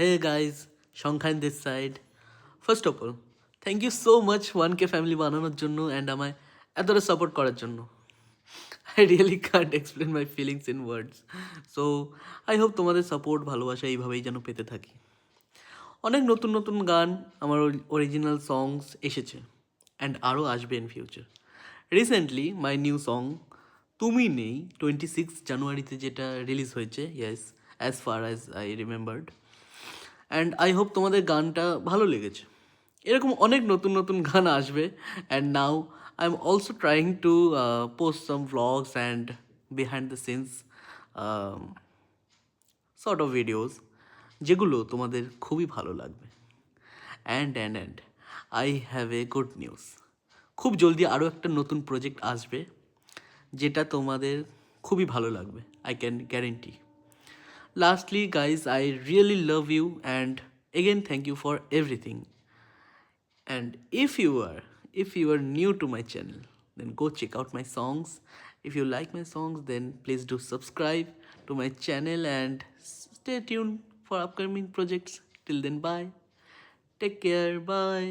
Hey guys, Shankhan this side. First of all, thank you so much 1K family বানানোর জন্য and আমায় এতটা support করার জন্য। I really can't explain my feelings in words. So, I hope তোমাদের support ভালোবাসা এইভাবেই যেন পেতে থাকি। অনেক নতুন নতুন গান আমার অরিজিনাল সংস এসেছে অ্যান্ড আরও আসবে in future. Recently my new song তুমি নেই 26 জানুয়ারিতে যেটা রিলিজ হয়েছে, yes, as far as I remembered. And I hope তোমাদের গানটা ভালো লেগেছে। এরকম অনেক নতুন নতুন গান আসবে। And now I am also trying to post some vlogs and behind the scenes sort of videos, যেগুলো তোমাদের খুবই ভালো লাগবে। And I have a good news. খুব জলদি আরও একটা নতুন প্রজেক্ট আসবে, যেটা তোমাদের খুবই ভালো লাগবে, I can guarantee. Lastly, guys, I really love you and again thank you for everything. And if you are new to my channel, then go check out my songs. If you like my songs, then please do subscribe to my channel and stay tuned for upcoming projects. Till then, bye. Take care. Bye.